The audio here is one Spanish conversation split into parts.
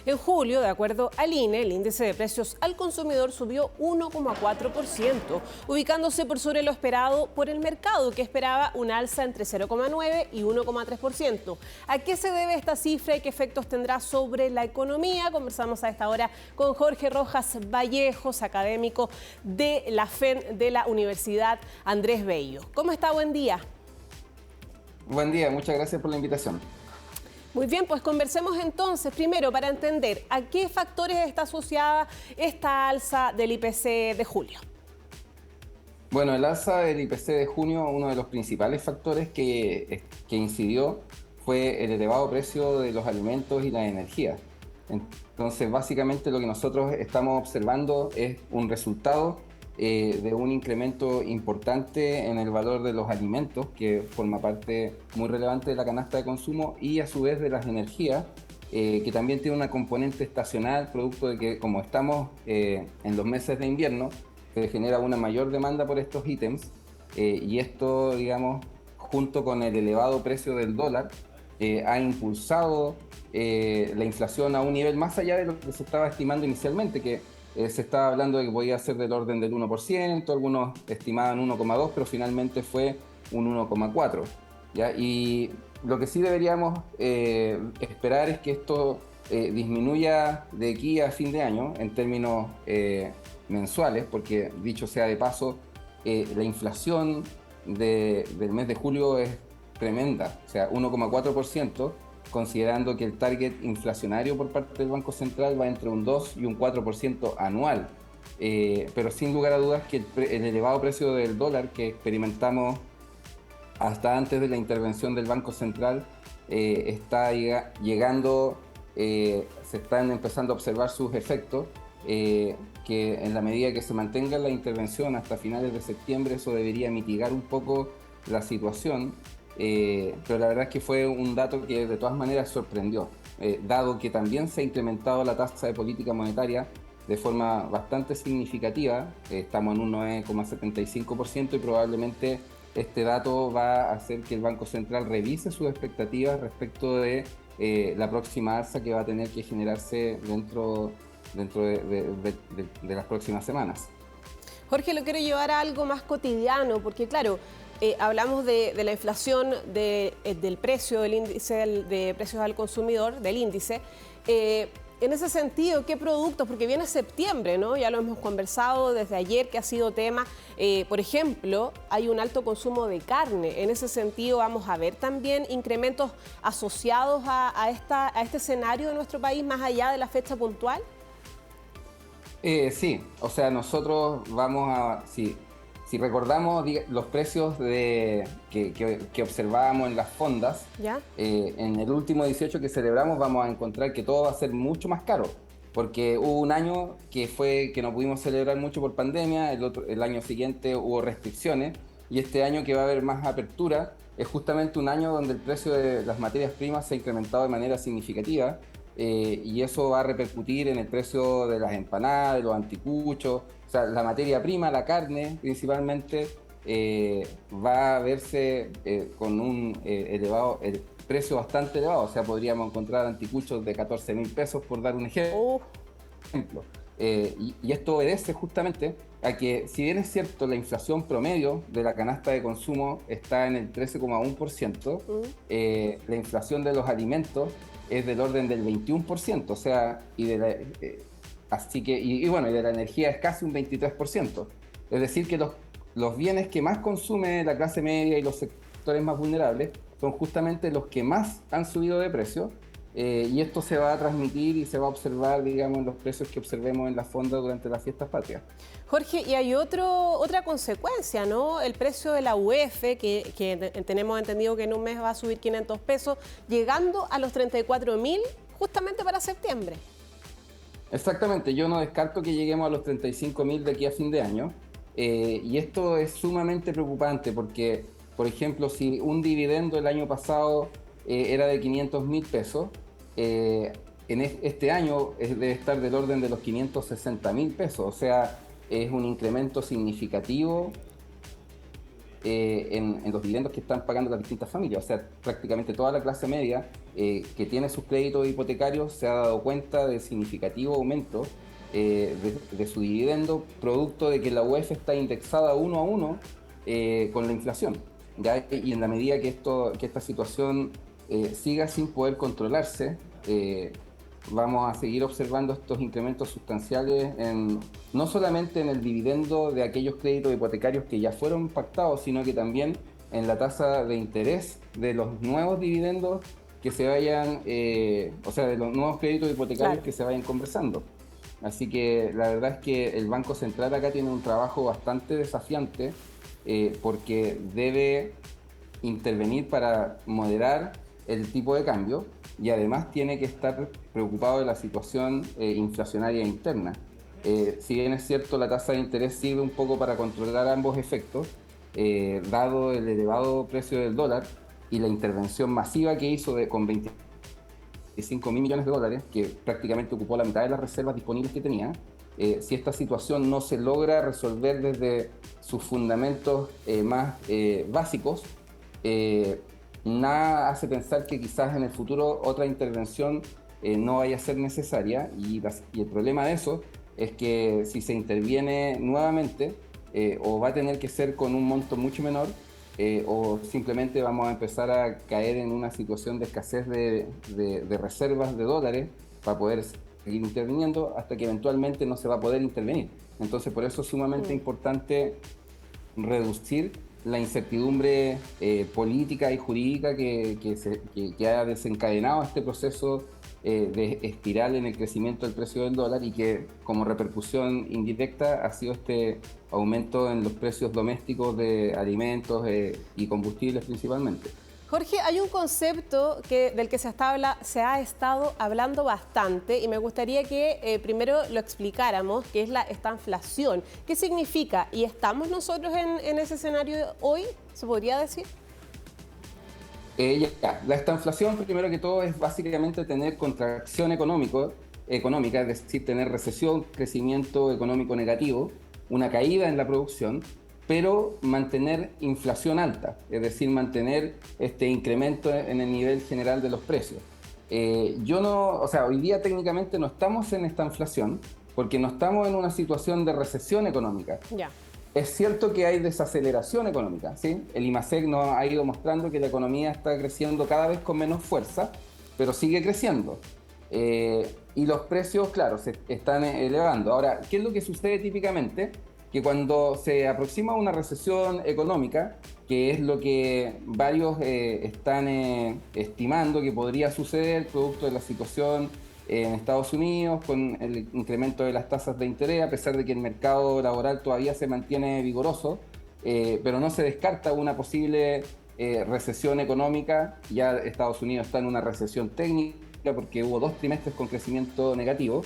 En julio, de acuerdo al INE, el índice de precios al consumidor subió 1,4%, ubicándose por sobre lo esperado por el mercado, que esperaba un alza entre 0,9 y 1,3%. ¿A qué se debe esta cifra y qué efectos tendrá sobre la economía? Conversamos a esta hora con Jorge Rojas Vallejos, académico de la FEN de la Universidad Andrés Bello. ¿Cómo está? Buen día. Buen día, muchas gracias por la invitación. Muy bien, pues conversemos entonces, primero, para entender a qué factores está asociada esta alza del IPC de julio. Bueno, el alza del IPC de junio, uno de los principales factores que incidió fue el elevado precio de los alimentos y la energía. Entonces, básicamente lo que nosotros estamos observando es un resultado de un incremento importante en el valor de los alimentos, que forma parte muy relevante de la canasta de consumo, y a su vez de las energías, que también tiene una componente estacional, producto de que como estamos en los meses de invierno, se genera una mayor demanda por estos ítems, y esto, digamos, junto con el elevado precio del dólar, ha impulsado la inflación a un nivel más allá de lo que se estaba estimando inicialmente, que se estaba hablando de que podía ser del orden del 1%, algunos estimaban 1,2%, pero finalmente fue un 1,4%. ¿Ya? Y lo que sí deberíamos esperar es que esto disminuya de aquí a fin de año en términos mensuales, porque dicho sea de paso, la inflación del mes de julio es tremenda, o sea, 1,4%, considerando que el target inflacionario por parte del Banco Central va entre un 2 y un 4% anual. Pero sin lugar a dudas que el elevado precio del dólar que experimentamos hasta antes de la intervención del Banco Central está llegando, se están empezando a observar sus efectos, que en la medida que se mantenga la intervención hasta finales de septiembre, eso debería mitigar un poco la situación. Pero la verdad es que fue un dato que de todas maneras sorprendió, dado que también se ha incrementado la tasa de política monetaria de forma bastante significativa. Estamos en un 9,75% y probablemente este dato va a hacer que el Banco Central revise sus expectativas respecto de la próxima alza que va a tener que generarse dentro de las próximas semanas. Jorge, lo quiero llevar a algo más cotidiano, porque claro, hablamos de la inflación del precio, del índice de precios al consumidor, del índice. En ese sentido, ¿qué productos? Porque viene septiembre, ¿no? Ya lo hemos conversado desde ayer, que ha sido tema. Por ejemplo, hay un alto consumo de carne. En ese sentido, vamos a ver también incrementos asociados a este escenario de nuestro país, más allá de la fecha puntual. Sí, o sea, nosotros vamos a, si recordamos los precios que observábamos en las fondas, ¿Ya? en el último 18 que celebramos vamos a encontrar que todo va a ser mucho más caro, porque hubo un año que no pudimos celebrar mucho por pandemia, el año siguiente hubo restricciones, y este año que va a haber más apertura es justamente un año donde el precio de las materias primas se ha incrementado de manera significativa. Y eso va a repercutir en el precio de las empanadas, de los anticuchos, o sea, la materia prima, la carne principalmente, va a verse con un precio bastante elevado, o sea, podríamos encontrar anticuchos de 14.000 pesos, por dar un ejemplo. Y esto obedece justamente a que, si bien es cierto, la inflación promedio de la canasta de consumo está en el 13,1%, la inflación de los alimentos es del orden del 21%, o sea, así que, bueno, y de la energía es casi un 23%. Es decir, que los bienes que más consume la clase media y los sectores más vulnerables son justamente los que más han subido de precio. Y esto se va a transmitir y se va a observar, digamos, en los precios que observemos en las fondas durante las fiestas patrias. Jorge, y hay otra consecuencia, ¿no? El precio de la UF, que tenemos entendido que en un mes va a subir 500 pesos, llegando a los 34.000 justamente para septiembre. Exactamente, yo no descarto que lleguemos a los 35.000 de aquí a fin de año. Y esto es sumamente preocupante porque, por ejemplo, si un dividendo el año pasado era de 500.000 pesos, este año debe estar del orden de los 560.000 pesos, o sea, es un incremento significativo en los dividendos que están pagando las distintas familias, o sea, prácticamente toda la clase media que tiene sus créditos hipotecarios se ha dado cuenta del significativo aumento de su dividendo, producto de que la UEF está indexada uno a uno con la inflación, ¿ya? Y en la medida que esta situación siga sin poder controlarse, vamos a seguir observando estos incrementos sustanciales no solamente en el dividendo de aquellos créditos hipotecarios que ya fueron pactados, sino que también en la tasa de interés de los nuevos dividendos que se vayan, o sea, de los nuevos créditos hipotecarios, claro, que se vayan conversando. Así que la verdad es que el Banco Central acá tiene un trabajo bastante desafiante porque debe intervenir para moderar el tipo de cambio y además tiene que estar preocupado de la situación inflacionaria interna. Si bien es cierto, la tasa de interés sirve un poco para controlar ambos efectos, dado el elevado precio del dólar y la intervención masiva que hizo con 25 mil millones de dólares, que prácticamente ocupó la mitad de las reservas disponibles que tenía. Si esta situación no se logra resolver desde sus fundamentos más básicos, nada hace pensar que quizás en el futuro otra intervención no vaya a ser necesaria, y el problema de eso es que si se interviene nuevamente o va a tener que ser con un monto mucho menor, o simplemente vamos a empezar a caer en una situación de escasez de reservas de dólares para poder seguir interviniendo hasta que eventualmente no se va a poder intervenir. Entonces, por eso es sumamente importante reducir la incertidumbre política y jurídica que ha desencadenado este proceso de espiral en el crecimiento del precio del dólar y que como repercusión indirecta ha sido este aumento en los precios domésticos de alimentos y combustibles principalmente. Jorge, hay un concepto del que se ha estado hablando bastante y me gustaría que primero lo explicáramos, que es la estanflación. ¿Qué significa? ¿Y estamos nosotros en ese escenario hoy? ¿Se podría decir? La estanflación, primero que todo, es básicamente tener contracción económica, es decir, tener recesión, crecimiento económico negativo, una caída en la producción, pero mantener inflación alta, es decir, mantener este incremento en el nivel general de los precios. Hoy día técnicamente no estamos en esta inflación porque no estamos en una situación de recesión económica. Ya. Es cierto que hay desaceleración económica, ¿sí? El IMACEC nos ha ido mostrando que la economía está creciendo cada vez con menos fuerza, pero sigue creciendo. Y los precios, claro, se están elevando. Ahora, ¿qué es lo que sucede típicamente? Que cuando se aproxima una recesión económica, que es lo que varios están estimando que podría suceder producto de la situación en Estados Unidos con el incremento de las tasas de interés, a pesar de que el mercado laboral todavía se mantiene vigoroso, pero no se descarta una posible recesión económica. Ya Estados Unidos está en una recesión técnica porque hubo 2 trimestres con crecimiento negativo.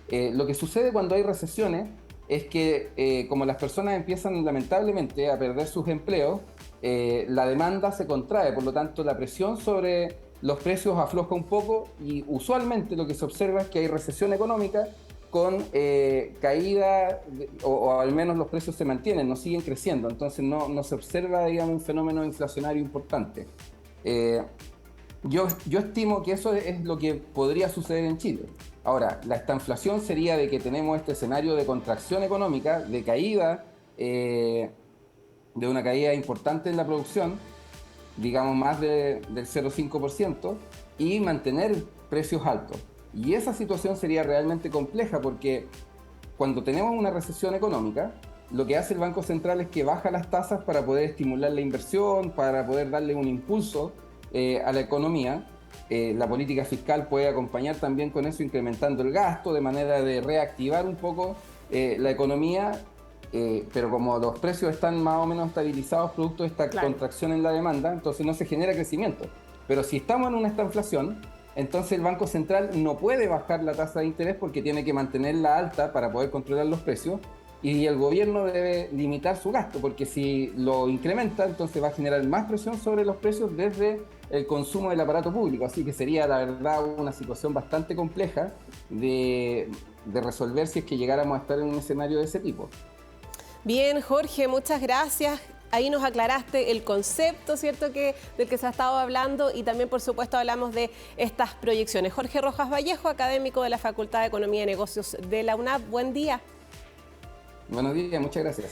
Lo que sucede cuando hay recesiones es que como las personas empiezan lamentablemente a perder sus empleos, la demanda se contrae, por lo tanto la presión sobre los precios afloja un poco y usualmente lo que se observa es que hay recesión económica con caída o al menos los precios se mantienen, no siguen creciendo, entonces no se observa, digamos, un fenómeno inflacionario importante. Yo estimo que eso es lo que podría suceder en Chile. Ahora, la estanflación sería de que tenemos este escenario de contracción económica, de caída, de una caída importante en la producción, digamos más del 0,5%, y mantener precios altos. Y esa situación sería realmente compleja porque cuando tenemos una recesión económica, lo que hace el Banco Central es que baja las tasas para poder estimular la inversión, para poder darle un impulso a la economía. La política fiscal puede acompañar también con eso, incrementando el gasto de manera de reactivar un poco la economía, pero como los precios están más o menos estabilizados producto de esta contracción en la demanda, entonces no se genera crecimiento. Pero si estamos en una estanflación, entonces el Banco Central no puede bajar la tasa de interés porque tiene que mantenerla alta para poder controlar los precios, y el gobierno debe limitar su gasto, porque si lo incrementa, entonces va a generar más presión sobre los precios desde el consumo del aparato público. Así que sería, la verdad, una situación bastante compleja de resolver si es que llegáramos a estar en un escenario de ese tipo. Bien, Jorge, muchas gracias. ahí nos aclaraste el concepto, ¿cierto?, del que se ha estado hablando, y también, por supuesto, hablamos de estas proyecciones. Jorge Rojas Vallejo, académico de la Facultad de Economía y Negocios de la UNAP. Buen día. Buenos días, muchas gracias.